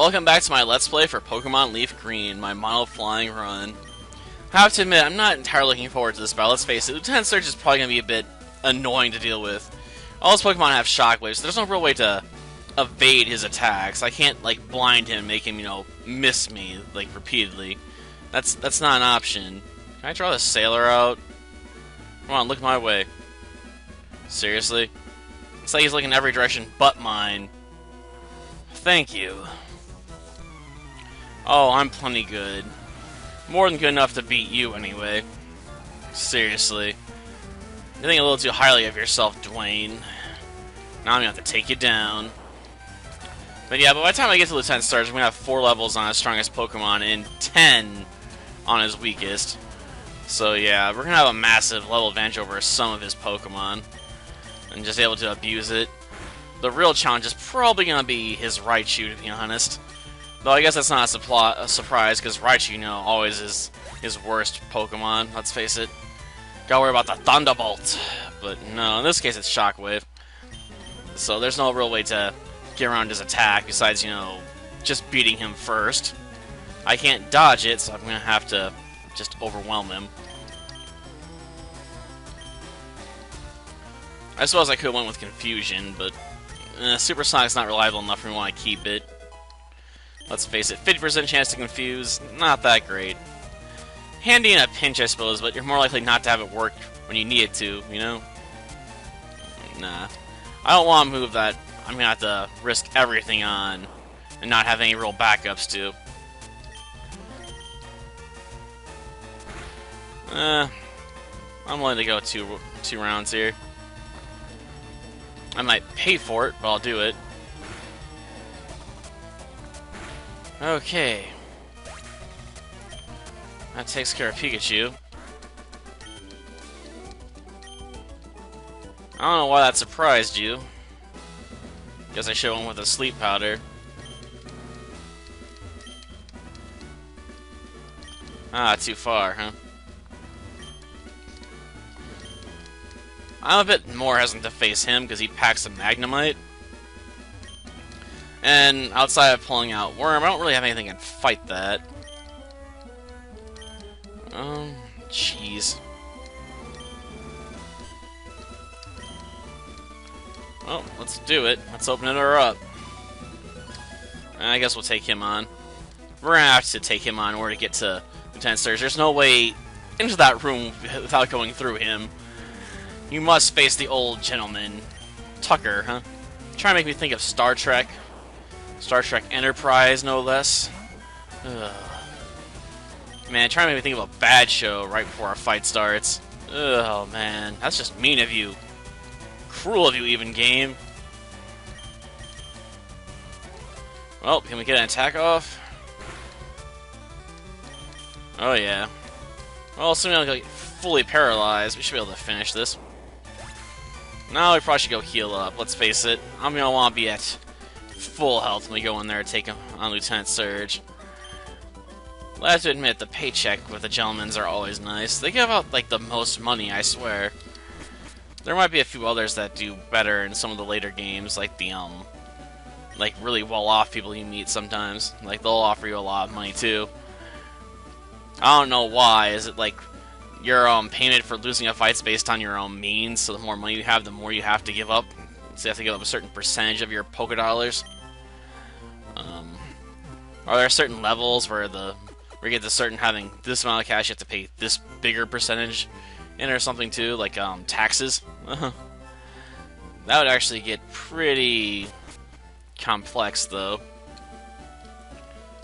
welcome back to my Let's Play for Pokémon LeafGreen, my mono flying run. I have to admit, I'm not entirely looking forward to this battle. Let's face it, Lieutenant Surge is probably going to be a bit annoying to deal with. All his Pokemon have Shockwaves, so there's no real way to evade his attacks. I can't, like, blind him, make him, miss me, like, repeatedly. That's not an option. Can I draw the Sailor out? Come on, look my way. Seriously? It's like he's looking every direction but mine. Thank you. Oh, I'm plenty good. More than good enough to beat you, anyway. Seriously. You think a little too highly of yourself, Dwayne. Now I'm gonna have to take you down. But yeah, by the time I get to Lieutenant Surge, I'm gonna have 4 levels on his strongest Pokemon and 10 on his weakest. So yeah, we're gonna have a massive level advantage over some of his Pokemon. And just able to abuse it. The real challenge is probably going to be his Raichu, to be honest. Though I guess that's not a surprise, because Raichu, always is his worst Pokemon, let's face it. Gotta worry about the Thunderbolt. But no, in this case it's Shockwave. So there's no real way to get around his attack, besides, just beating him first. I can't dodge it, so I'm going to have to just overwhelm him. I suppose I could have went with Confusion, but Supersonic's not reliable enough for me to want to keep it. Let's face it, 50% chance to confuse, not that great. Handy in a pinch, I suppose, but you're more likely not to have it work when you need it to, Nah. I don't want a move that I'm going to have to risk everything on and not have any real backups to. I'm willing to go two rounds here. I might pay for it, but I'll do it. Okay. That takes care of Pikachu. I don't know why that surprised you. Guess I should have went with a sleep powder. Ah, too far, huh? I'm a bit more hesitant to face him because he packs a Magnemite. And outside of pulling out Worm, I don't really have anything that can fight that. Jeez. Well, let's do it. Let's open her up. I guess we'll take him on. We're gonna have to take him on in order to get to Lieutenant Surge. There's no way into that room without going through him. You must face the old gentleman. Tucker, huh? Trying to make me think of Star Trek. Star Trek Enterprise, no less. Ugh. Man, trying to make me think of a bad show right before our fight starts. Oh, man. That's just mean of you. Cruel of you, even, game. Well, can we get an attack off? Oh, yeah. Well, assuming I'm like fully paralyzed, we should be able to finish this. Now we probably should go heal up, let's face it. I'm going to want to be at full health when we go in there and take on Lieutenant Surge. I have to admit, the paycheck with the gentlemen's are always nice. They give out, like, the most money, I swear. There might be a few others that do better in some of the later games, like the, like, really well-off people you meet sometimes. Like, they'll offer you a lot of money, too. I don't know why. Is it, like, your payment for losing a fight's based on your own means, so the more money you have, the more you have to give up. So you have to give up a certain percentage of your Poké Dollars. Are there certain levels where you get to certain having this amount of cash, you have to pay this bigger percentage in or something too, like taxes? That would actually get pretty complex, though.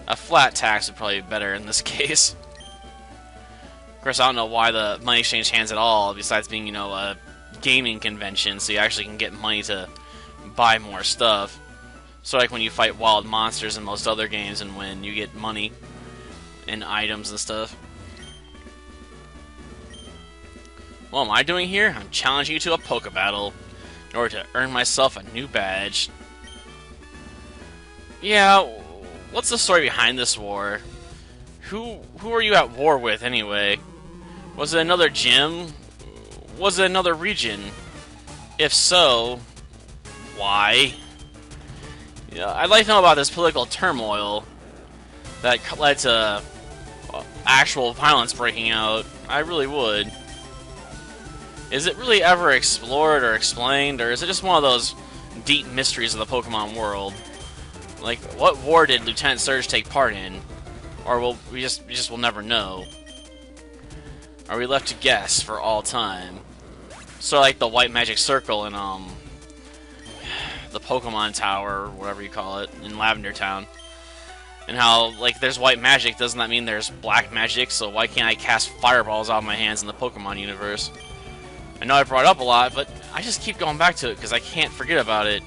A flat tax would probably be better in this case. Of course, I don't know why the money exchange hands at all, besides being, a gaming convention, so you actually can get money to buy more stuff. So like when you fight wild monsters in most other games and when you get money and items and stuff. What am I doing here? I'm challenging you to a Poké Battle in order to earn myself a new badge. Yeah, what's the story behind this war? Who are you at war with, anyway? Was it another gym? Was it another region? If so, why? Yeah, I'd like to know about this political turmoil that led to actual violence breaking out. I really would. Is it really ever explored or explained, or is it just one of those deep mysteries of the Pokemon world? Like, what war did Lieutenant Surge take part in? Or will we just will never know? Are we left to guess for all time? Sort of like the White Magic Circle in the Pokemon Tower, or whatever you call it, in Lavender Town. And how, like, there's white magic, doesn't that mean there's black magic? So why can't I cast fireballs out of my hands in the Pokemon universe? I know I brought it up a lot, but I just keep going back to it because I can't forget about it.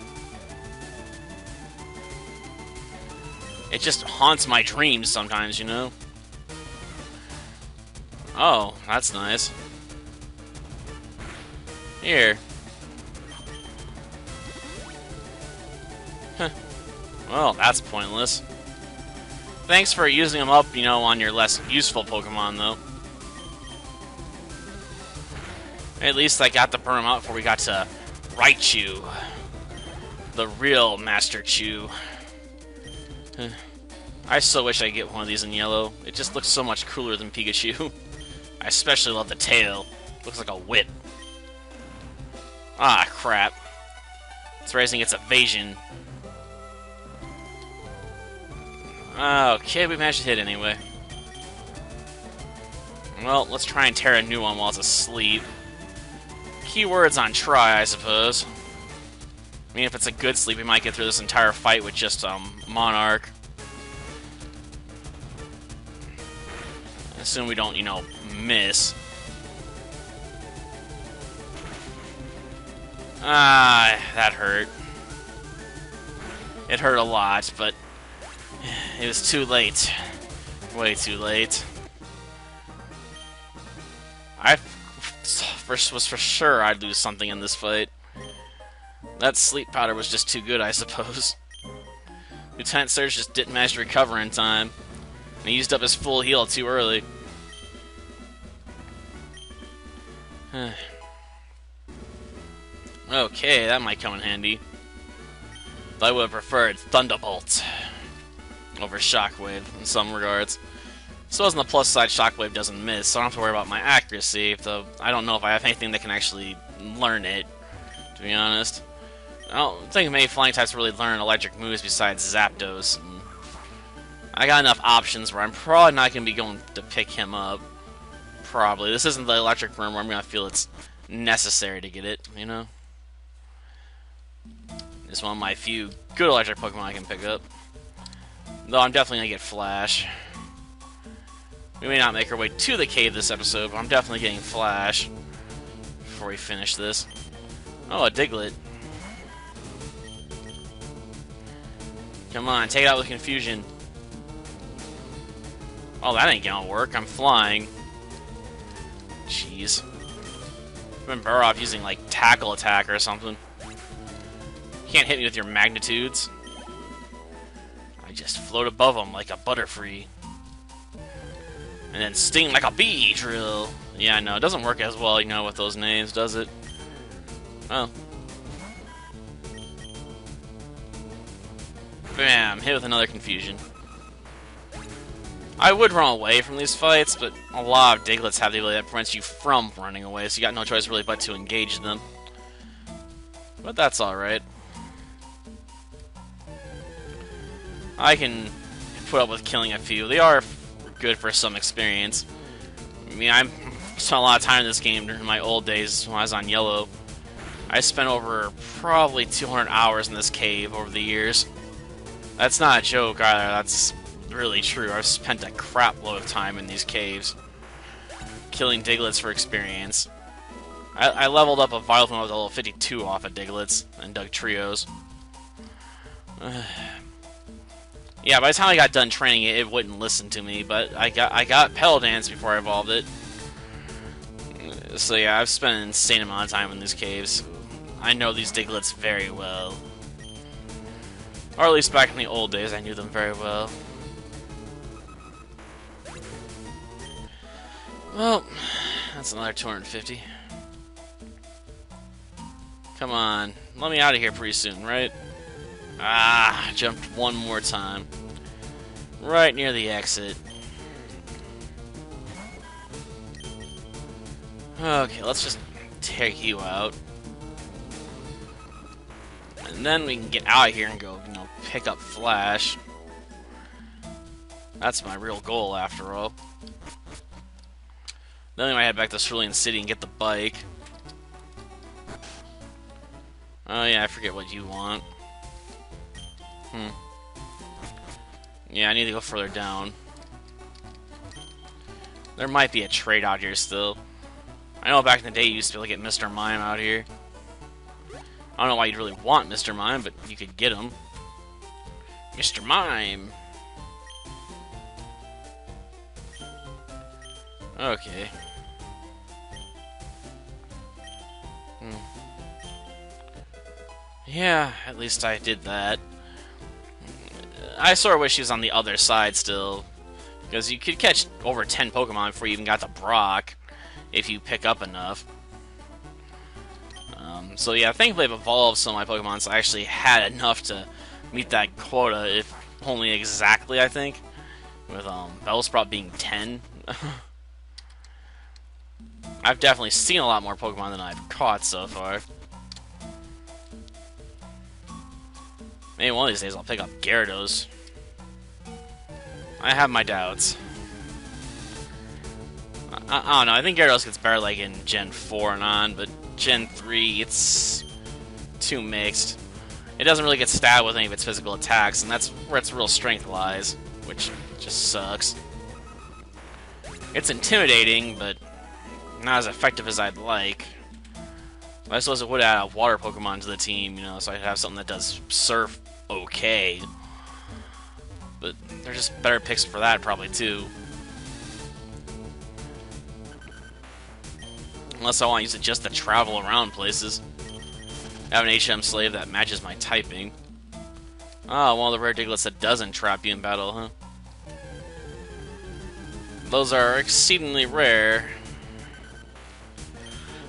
It just haunts my dreams sometimes, you know? Oh, that's nice. Here. Huh. Well, that's pointless. Thanks for using them up, you know, on your less useful Pokemon, though. At least I got to burn them out before we got to Raichu. The real Master Chew. I so wish I could get one of these in yellow. It just looks so much cooler than Pikachu. I especially love the tail. Looks like a whip. Ah, crap. It's raising its evasion. Okay, we managed to hit anyway. Well, let's try and tear a new one while it's asleep. Keywords on try, I suppose. I mean, if it's a good sleep, we might get through this entire fight with just, Monarch. Assume we don't, you know, miss. Ah, that hurt. It hurt a lot, but it was too late. Way too late. I was for sure I'd lose something in this fight. That sleep powder was just too good, I suppose. Lieutenant Surge just didn't manage to recover in time. And he used up his full heal too early. Okay, that might come in handy. But I would have preferred Thunderbolt over Shockwave in some regards. So on the plus side, Shockwave doesn't miss, so I don't have to worry about my accuracy, though I don't know if I have anything that can actually learn it, to be honest. I don't think many flying types really learn electric moves besides Zapdos. I got enough options where I'm probably not going to be going to pick him up. Probably. This isn't the electric room where I'm going to feel it's necessary to get it, you know? It's one of my few good electric Pokemon I can pick up. Though I'm definitely going to get Flash. We may not make our way to the cave this episode, but I'm definitely getting Flash before we finish this. Oh, a Diglett. Come on, take it out with confusion. Oh, that ain't gonna work. I'm flying. Jeez. I've been better off using, like, Tackle Attack or something. You can't hit me with your magnitudes. I just float above them like a Butterfree. And then sting like a bee drill. Yeah, I know. It doesn't work as well, you know, with those names, does it? Oh. Bam. Hit with another confusion. I would run away from these fights, but a lot of Digletts have the ability that prevents you from running away, so you got no choice really but to engage them. But that's alright. I can put up with killing a few. They are good for some experience. I mean, I spent a lot of time in this game during my old days when I was on Yellow. I spent over probably 200 hours in this cave over the years. That's not a joke either, that's really true. I've spent a crap load of time in these caves. Killing Digletts for experience. I leveled up a Vileplume when I was level 52 off of Digletts and dug trios. Yeah, by the time I got done training it, it wouldn't listen to me, but I got Pedal Dance before I evolved it. So yeah, I've spent an insane amount of time in these caves. I know these Digletts very well. Or at least back in the old days, I knew them very well. Well, that's another 250. Come on, let me out of here pretty soon, right? Ah, jumped one more time. Right near the exit. Okay, let's just take you out. And then we can get out of here and go, pick up Flash. That's my real goal, after all. Then we might head back to Cerulean City and get the bike. Oh yeah, I forget what you want. Yeah, I need to go further down. There might be a trade out here still. I know back in the day you used to be able to get Mr. Mime out here. I don't know why you'd really want Mr. Mime, but you could get him. Mr. Mime! Okay. Yeah, at least I did that. I sort of wish he was on the other side still. Because you could catch over 10 Pokemon before you even got to Brock, if you pick up enough. So yeah, thankfully I've evolved some of my Pokemon, so I actually had enough to meet that quota, if only exactly, I think. With Bellsprout being 10. I've definitely seen a lot more Pokemon than I've caught so far. Maybe one of these days I'll pick up Gyarados. I have my doubts. I don't know, I think Gyarados gets better like in Gen 4 and on, but Gen 3, it's too mixed. It doesn't really get stabbed with any of its physical attacks, and that's where its real strength lies, which just sucks. It's intimidating, but not as effective as I'd like. I suppose it would add a water Pokemon to the team, so I'd have something that does Surf okay. But they're just better picks for that, probably, too. Unless I want to use it just to travel around places. I have an HM slave that matches my typing. Ah, one of the rare Diglets that doesn't trap you in battle, huh? Those are exceedingly rare.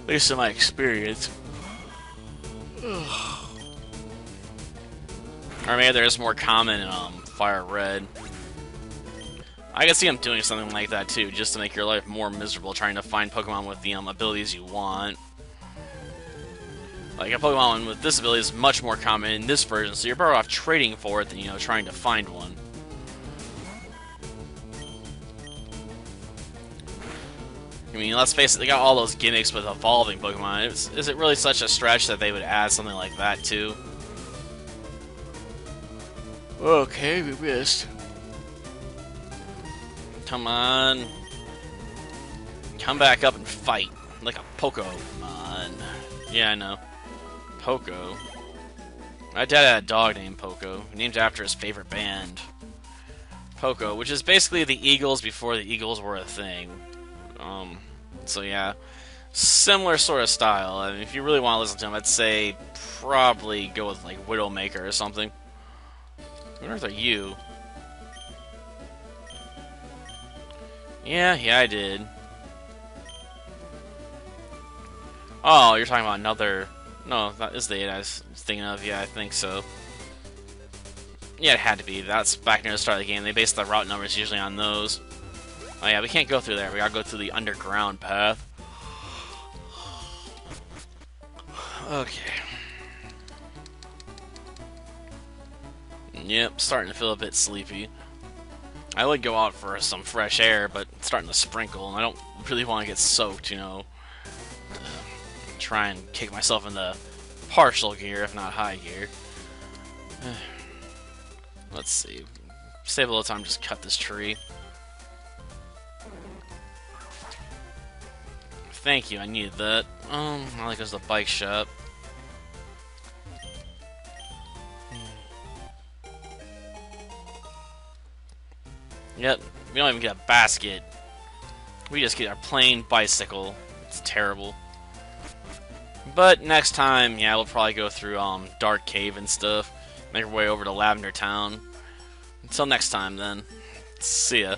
At least in my experience. Or maybe they're just more common in Fire Red. I can see them doing something like that too, just to make your life more miserable, trying to find Pokemon with the abilities you want. Like, a Pokemon with this ability is much more common in this version, so you're better off trading for it than, trying to find one. I mean, let's face it, they got all those gimmicks with evolving Pokemon. Is it really such a stretch that they would add something like that, too? Okay, we missed. Come on. Come back up and fight. Like a Pokemon. Yeah, I know. Poco. My dad had a dog named Poco, named after his favorite band. Poco, which is basically the Eagles before the Eagles were a thing. So yeah. Similar sort of style. I mean, if you really want to listen to him, I'd say probably go with, like, Widowmaker or something. What on earth are you? Yeah, I did. Oh, you're talking about another... No, that is the 8 I was thinking of. Yeah, I think so. Yeah, it had to be. That's back near the start of the game. They base the route numbers usually on those. Oh yeah, we can't go through there. We gotta go through the underground path. Okay. Yep, starting to feel a bit sleepy. I would go out for some fresh air, but it's starting to sprinkle, and I don't really want to get soaked, Try and kick myself into partial gear, if not high gear. Let's see. Save a little time, just cut this tree. Thank you, I needed that. I like there's the bike shop. Yep, we don't even get a basket. We just get our plain bicycle. It's terrible. But next time, yeah, we'll probably go through Dark Cave and stuff. Make our way over to Lavender Town. Until next time, then. See ya.